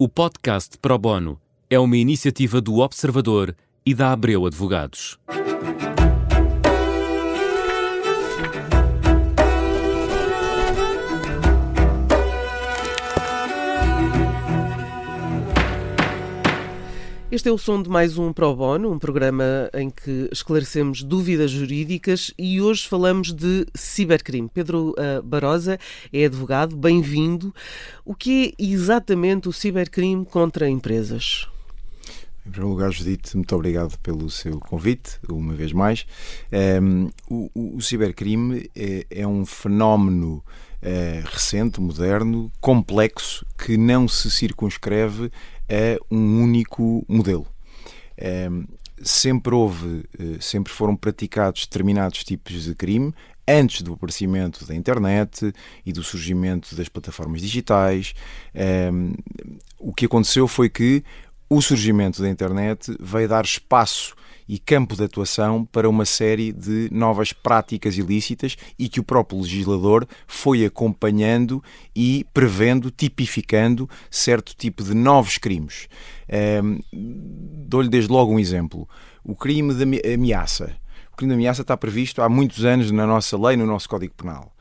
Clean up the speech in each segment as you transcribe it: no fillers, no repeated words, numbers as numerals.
O podcast Pro Bono é uma iniciativa do Observador e da Abreu Advogados. Este é o som de mais um Pro Bono, um programa em que esclarecemos dúvidas jurídicas e hoje falamos de cibercrime. Pedro Barosa é advogado, bem-vindo. O que é exatamente o cibercrime contra empresas? Em primeiro lugar, Judite, muito obrigado pelo seu convite, uma vez mais. O cibercrime é um fenómeno recente, moderno, complexo, que não se circunscreve a um único modelo. Sempre foram praticados determinados tipos de crime antes do aparecimento da internet e do surgimento das plataformas digitais. O que aconteceu foi que o surgimento da internet veio dar espaço e campo de atuação para uma série de novas práticas ilícitas e que o próprio legislador foi acompanhando e prevendo, tipificando certo tipo de novos crimes. Dou-lhe desde logo um exemplo. O crime de ameaça. O crime de ameaça está previsto há muitos anos na nossa lei, no nosso Código Penal.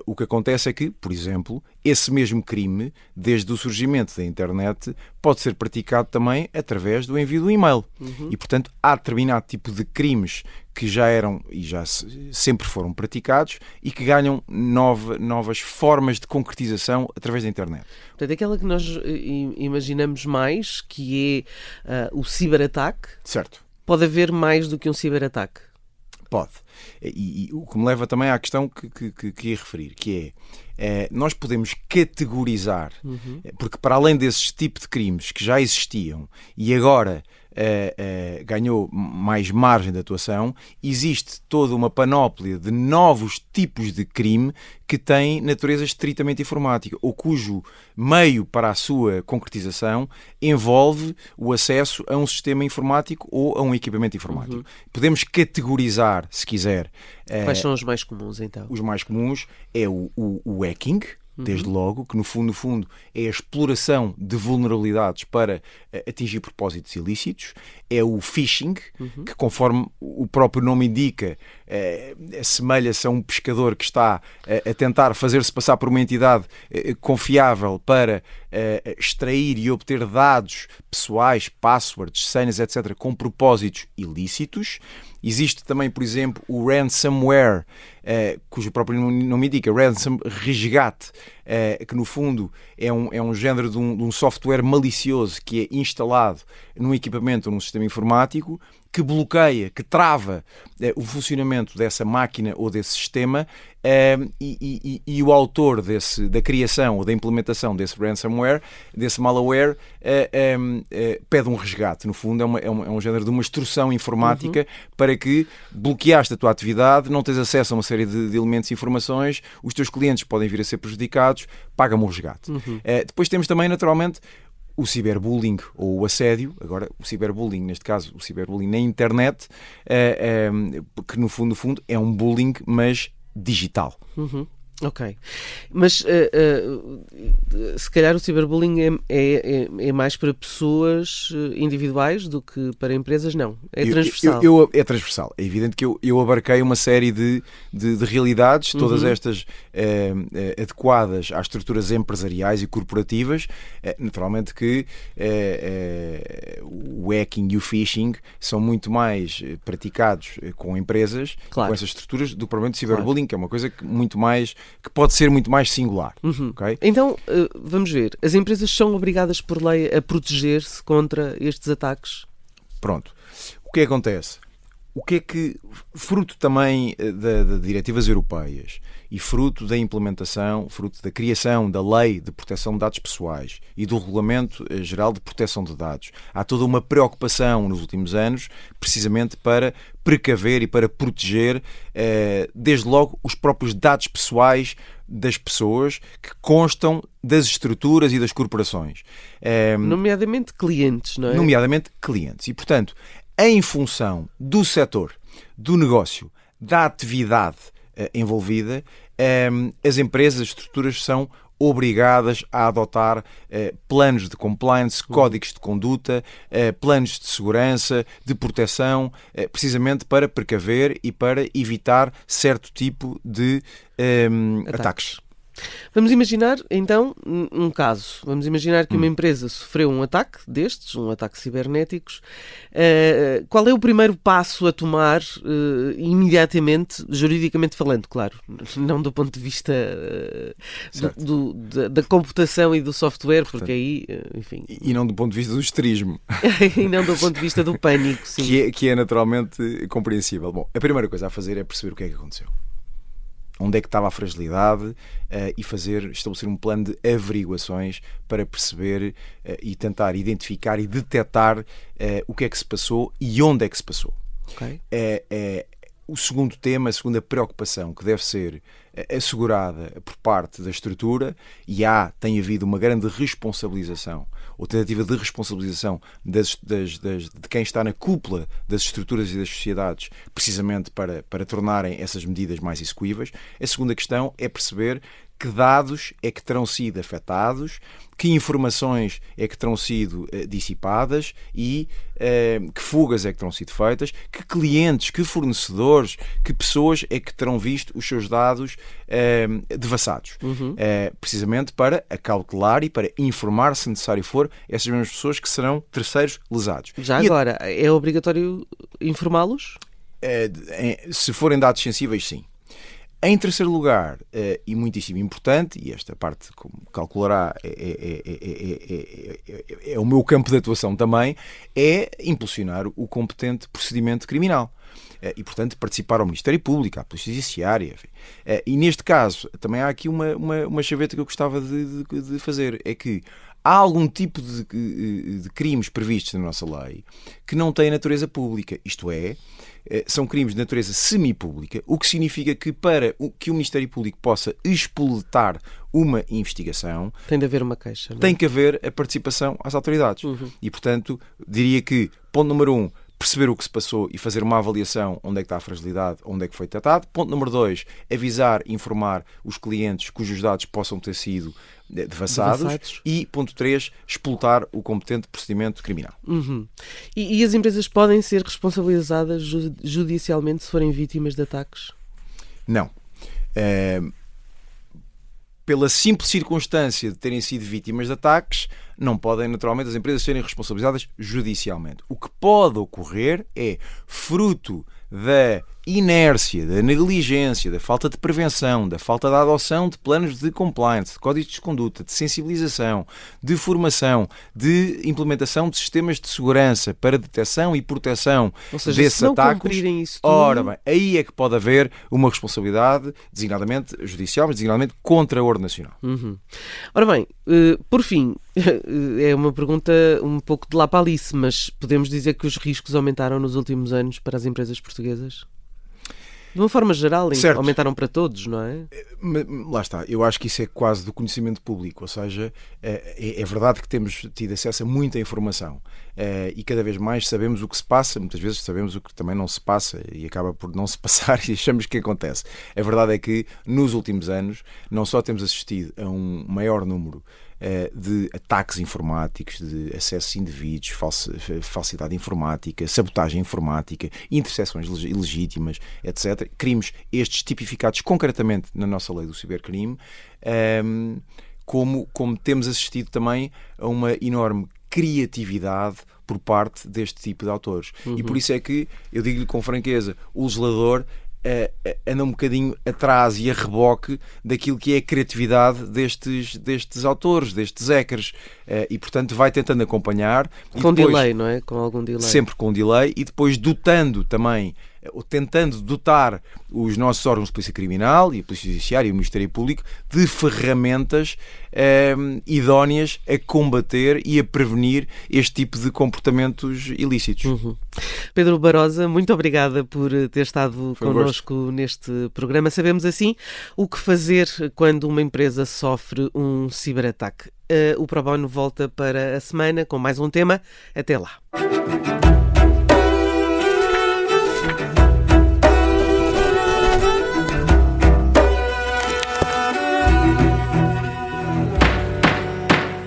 O que acontece é que, por exemplo, esse mesmo crime, desde o surgimento da internet, pode ser praticado também através do envio do e-mail. E, portanto, há determinado tipo de crimes que já eram e já sempre foram praticados e que ganham novas formas de concretização através da internet. Portanto, aquela que nós imaginamos mais, que é o ciberataque. Certo. Pode haver mais do que um ciberataque? Pode. E o que me leva também à questão que ia referir, que é, nós podemos categorizar, porque para além desses tipos de crimes que já existiam e agora ganhou mais margem de atuação, existe toda uma panóplia de novos tipos de crime que têm natureza estritamente informática, ou cujo meio para a sua concretização envolve o acesso a um sistema informático ou a um equipamento informático. Podemos categorizar, se quiser. Quais são os mais comuns, então? Os mais comuns é o hacking, desde logo, que no fundo é a exploração de vulnerabilidades para atingir propósitos ilícitos. É o phishing, que conforme o próprio nome indica, assemelha-se a um pescador que está a tentar fazer-se passar por uma entidade confiável para extrair e obter dados pessoais, passwords, senhas, etc., com propósitos ilícitos. Existe também, por exemplo, o ransomware, cujo próprio nome indica, ransom resgate, que no fundo é um género de um software malicioso que é instalado num equipamento ou num sistema informático, que bloqueia, que trava o funcionamento dessa máquina ou desse sistema, e o autor da criação ou da implementação desse ransomware, desse malware, pede um resgate. No fundo é um género de uma extorsão informática para que bloqueaste a tua atividade, não tens acesso a uma série de elementos e informações, os teus clientes podem vir a ser prejudicados, paga-me um resgate. Depois temos também, naturalmente, o ciberbullying ou o assédio. Agora, o ciberbullying, neste caso, o ciberbullying na internet, que no fundo é um bullying, mas digital. Ok. Mas se calhar o ciberbullying é mais para pessoas individuais do que para empresas, não? É transversal? É transversal. É evidente que eu abarquei uma série de realidades, todas estas adequadas às estruturas empresariais e corporativas. Naturalmente que o hacking e o phishing são muito mais praticados com empresas, com essas estruturas, do que provavelmente o ciberbullying, que é uma coisa que pode ser muito mais singular. Okay? Então, vamos ver. As empresas são obrigadas por lei a proteger-se contra estes ataques? Pronto. O que acontece? O que é que, fruto também de diretivas europeias e fruto da implementação, fruto da criação da Lei de Proteção de Dados Pessoais e do Regulamento Geral de Proteção de Dados, há toda uma preocupação nos últimos anos, precisamente para precaver e para proteger, desde logo, os próprios dados pessoais das pessoas que constam das estruturas e das corporações. Nomeadamente clientes, não é? Nomeadamente clientes. E, portanto, em função do setor, do negócio, da atividade envolvida, as empresas, as estruturas são obrigadas a adotar planos de compliance, códigos de conduta, planos de segurança, de proteção, precisamente para precaver e para evitar certo tipo de ataques. Vamos imaginar, então, um caso. Vamos imaginar que uma empresa sofreu um ataque destes, um ataque cibernéticos. Qual é o primeiro passo a tomar imediatamente, juridicamente falando, claro, não do ponto de vista da computação e do software, portanto, porque aí, enfim... E não do ponto de vista do histerismo. E não do ponto de vista do pânico, sim. Que é naturalmente compreensível. Bom, a primeira coisa a fazer é perceber o que é que aconteceu. Onde é que estava a fragilidade e estabelecer um plano de averiguações para perceber e tentar identificar e detectar o que é que se passou e onde é que se passou. Okay. O segundo tema, a segunda preocupação que deve ser assegurada por parte da estrutura, e tem havido uma grande responsabilização, ou tentativa de responsabilização de quem está na cúpula das estruturas e das sociedades, precisamente para tornarem essas medidas mais execuíveis. A segunda questão é perceber que dados é que terão sido afetados, que informações é que terão sido dissipadas e que fugas é que terão sido feitas, que clientes, que fornecedores, que pessoas é que terão visto os seus dados devassados. Precisamente para acautelar e para informar, se necessário for, essas mesmas pessoas que serão terceiros lesados. Já agora, é obrigatório informá-los? Se forem dados sensíveis, sim. Em terceiro lugar, e muitíssimo importante, e esta parte, como calculará, é o meu campo de atuação também, é impulsionar o competente procedimento criminal. E, portanto, participar ao Ministério Público, à Polícia Judiciária. Enfim. E, neste caso, também há aqui uma chaveta que eu gostava de fazer, é que há algum tipo de crimes previstos na nossa lei que não têm natureza pública, isto é, são crimes de natureza semipública, o que significa que para que o Ministério Público possa espoletar uma investigação... Tem de haver uma queixa. Não é? Tem que haver a participação às autoridades. E, portanto, diria que, ponto número 1, perceber o que se passou e fazer uma avaliação onde é que está a fragilidade, onde é que foi detectado. Ponto número 2, avisar, informar os clientes cujos dados possam ter sido devassados. E ponto 3, explotar o competente procedimento criminal. E as empresas podem ser responsabilizadas judicialmente se forem vítimas de ataques? Não. Pela simples circunstância de terem sido vítimas de ataques, não podem, naturalmente, as empresas serem responsabilizadas judicialmente. O que pode ocorrer é, fruto da inércia, da negligência, da falta de prevenção, da falta de adoção de planos de compliance, de códigos de conduta, de sensibilização, de formação, de implementação de sistemas de segurança para detecção e proteção desses ataques. Ora bem, aí é que pode haver uma responsabilidade, designadamente judicial, mas designadamente contra a ordem nacional. Ora bem, por fim, é uma pergunta um pouco de lá para Alice, mas podemos dizer que os riscos aumentaram nos últimos anos para as empresas portuguesas? De uma forma geral, aumentaram para todos, não é? Lá está, eu acho que isso é quase do conhecimento público, ou seja, é verdade que temos tido acesso a muita informação e cada vez mais sabemos o que se passa, muitas vezes sabemos o que também não se passa e acaba por não se passar e achamos que acontece. A verdade é que nos últimos anos não só temos assistido a um maior número de ataques informáticos, de acessos indevidos, falsidade informática, sabotagem informática, interseções ilegítimas, etc. Crimes estes tipificados concretamente na nossa lei do cibercrime, como temos assistido também a uma enorme criatividade por parte deste tipo de autores. E por isso é que, eu digo-lhe com franqueza, o legislador anda um bocadinho atrás e a reboque daquilo que é a criatividade destes autores, destes hackers, e portanto vai tentando acompanhar. Com delay, não é? Com algum delay. Sempre com delay, e depois dotando também, ou tentando dotar os nossos órgãos de polícia criminal e a polícia judiciária e o Ministério Público de ferramentas idóneas a combater e a prevenir este tipo de comportamentos ilícitos. Pedro Barosa, muito obrigada por ter estado connosco neste programa. Sabemos assim o que fazer quando uma empresa sofre um ciberataque. O Pro Bono volta para a semana com mais um tema. Até lá.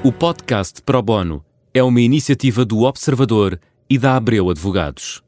O podcast Pro Bono é uma iniciativa do Observador e da Abreu Advogados.